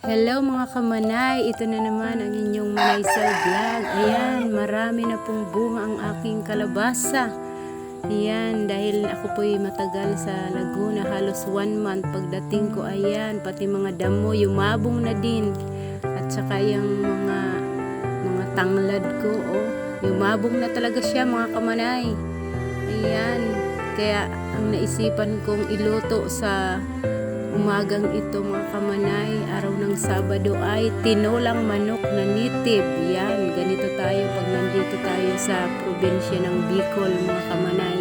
Hello mga kamanay, ito na naman ang inyong Manaysal Vlog. Ayan, marami na pong bunga ang aking kalabasa. Ayan, dahil ako po'y matagal sa Laguna, halos 1 month pagdating ko. Ayan, pati mga damo, yumabong na din. At saka yung mga tanglad ko, oh, yumabong na talaga siya mga kamanay. Ayan, kaya ang naisipan kong iluto sa umagang ito mga kamanay, araw ng Sabado, ay tinolang manok na native. Yan, ganito tayo pag nandito tayo sa probinsya ng Bicol mga kamanay.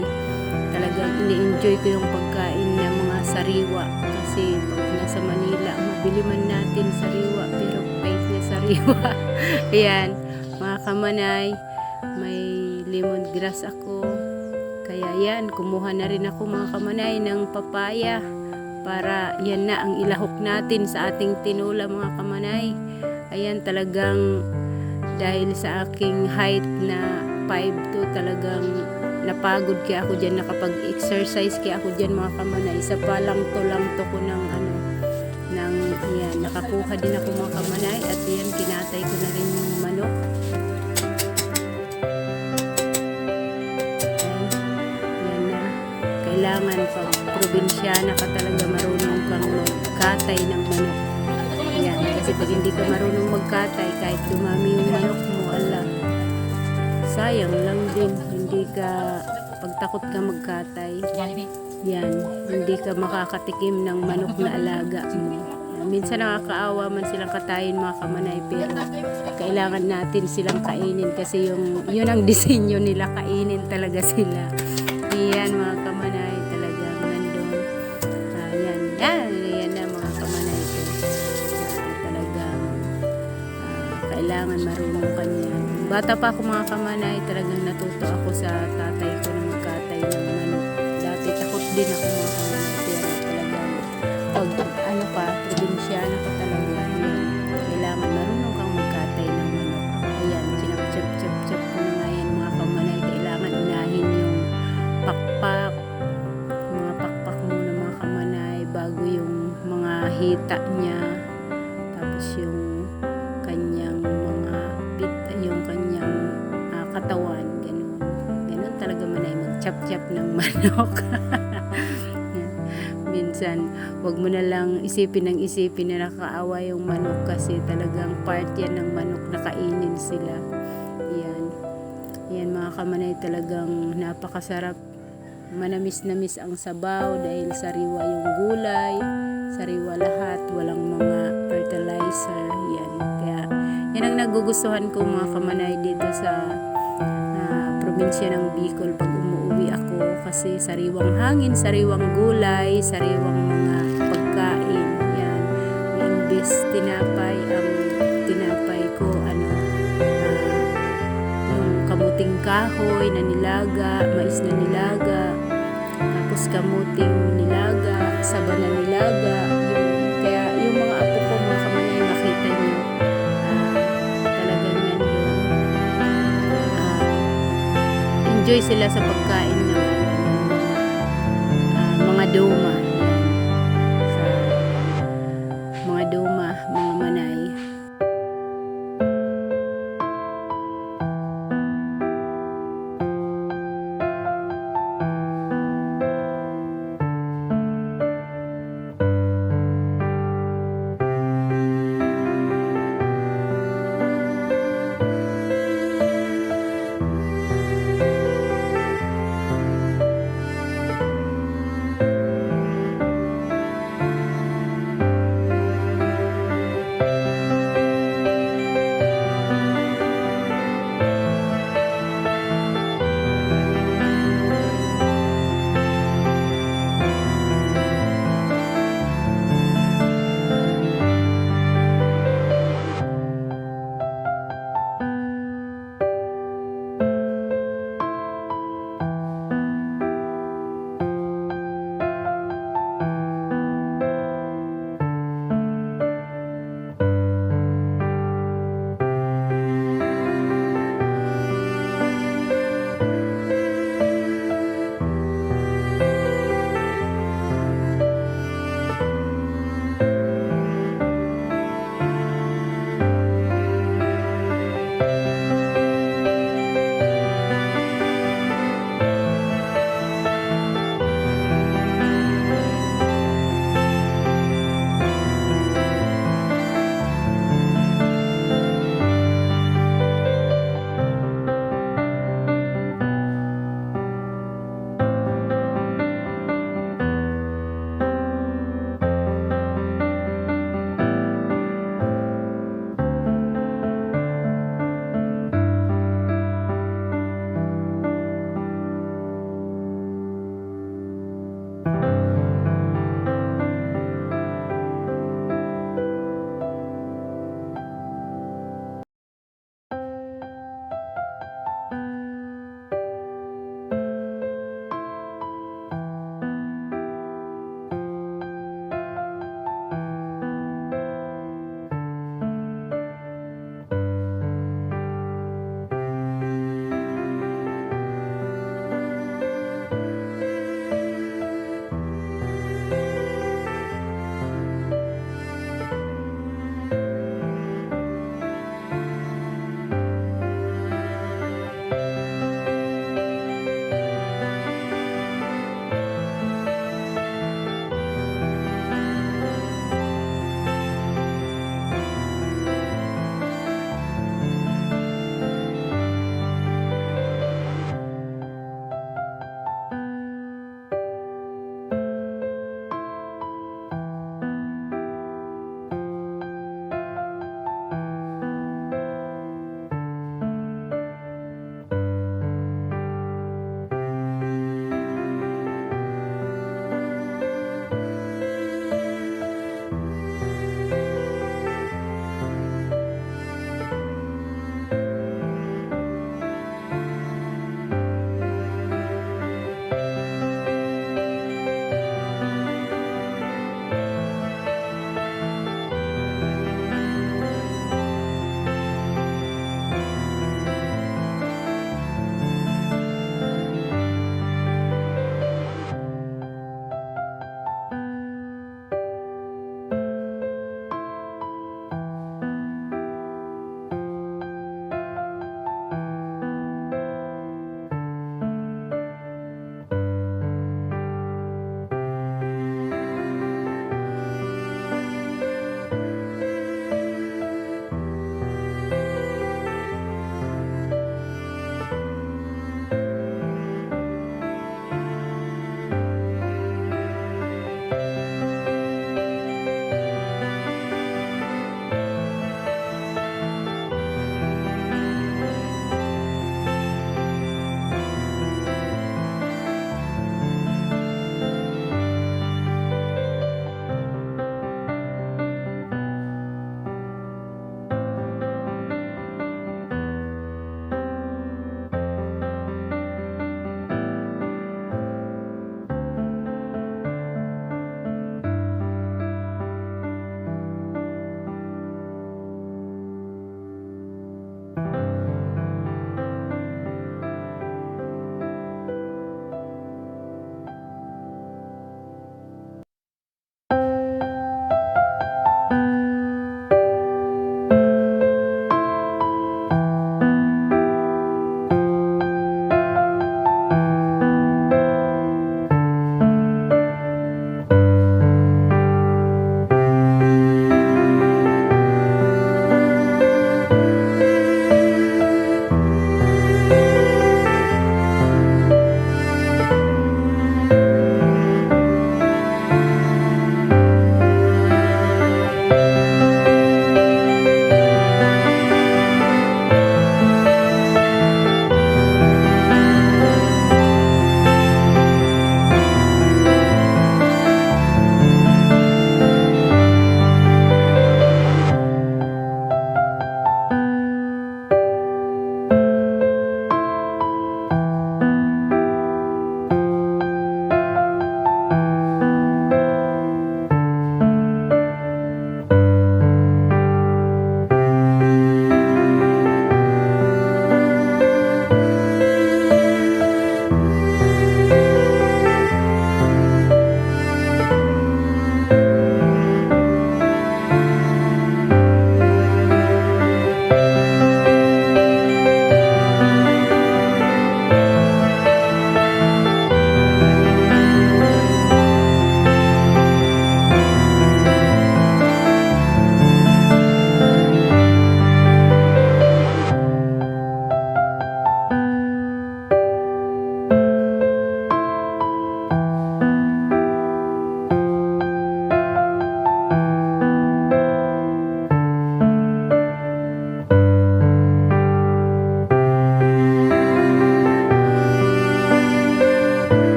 Talagang ini-enjoy ko yung pagkain ng mga sariwa. Kasi pag nasa Manila, mabili man natin sariwa, pero fake na sariwa. Ayan, mga kamanay, may lemongrass ako. Kaya yan, kumuha na rin ako mga kamanay ng papaya. Para yan na ang ilahok natin sa ating tinola mga kamanay. Ayan, talagang dahil sa aking height na 5'2", talagang napagod kaya ako dyan, nakapag-exercise kaya ako dyan mga kamanay. Isa pa lang to ko ng ayan, nakakuha din ako mga kamanay. At yan, kinatay ko na rin yung manok. Yan na, kailangan pag probinsyana ka talaga marunong kang magkatay ng manok. Yan, kasi pag hindi ka marunong magkatay, kahit dumami yung manok mo, ala, sayang lang din. Hindi ka, pagtakot ka magkatay, yan, hindi ka makakatikim ng manok na alaga mo. Minsan nakakaawa man silang katayin mga kamanay, pero kailangan natin silang kainin kasi yun ang disenyo nila, kainin talaga sila. Ayan mga kamanay, talagang nandun. Yan na mga kamanay ko. Talagang kailangan marunong kanya. Bata pa ako mga kamanay, talagang natuto ako sa tatay ko na magkatay ng manok. Dati takot din ako mga kamanay, pero talagang pag probinsyana ka talaga, yan, kailangan marunong kang magkatay ng manok. Ayan, sinap-chap-chap-chap ko na nga yan mga kamanay. Kailangan unahin yung pakpak, mga pakpak muna mga kamanay bago yung mga hita niya, tapos yung kanyang mga yung kanyang katawan, ganun talaga manay mag-chap-chap ng manok. Minsan wag mo na lang isipin na nakakaawa yung manok, kasi talagang part yan ng manok na kainin sila. Yan mga kamanay, talagang napakasarap. Manamis-namis ang sabaw dahil sariwa yung gulay, sariwa lahat, walang mga fertilizer. Yan, kaya yan ang nagugustuhan ko mga kamanay dito sa probinsya ng Bicol pag umuwi ako, kasi sariwang hangin, sariwang gulay, sariwang mga pagkain. Yan, imbes tinapay, ang tinapay ko yung kamuting kahoy na nilaga, mais na nilaga, tapos kamuting nilaga, saba na nilaga. Kaya yung mga apo ko mga kamanay, makita nyo, talagang nandun, enjoy sila sa pagkain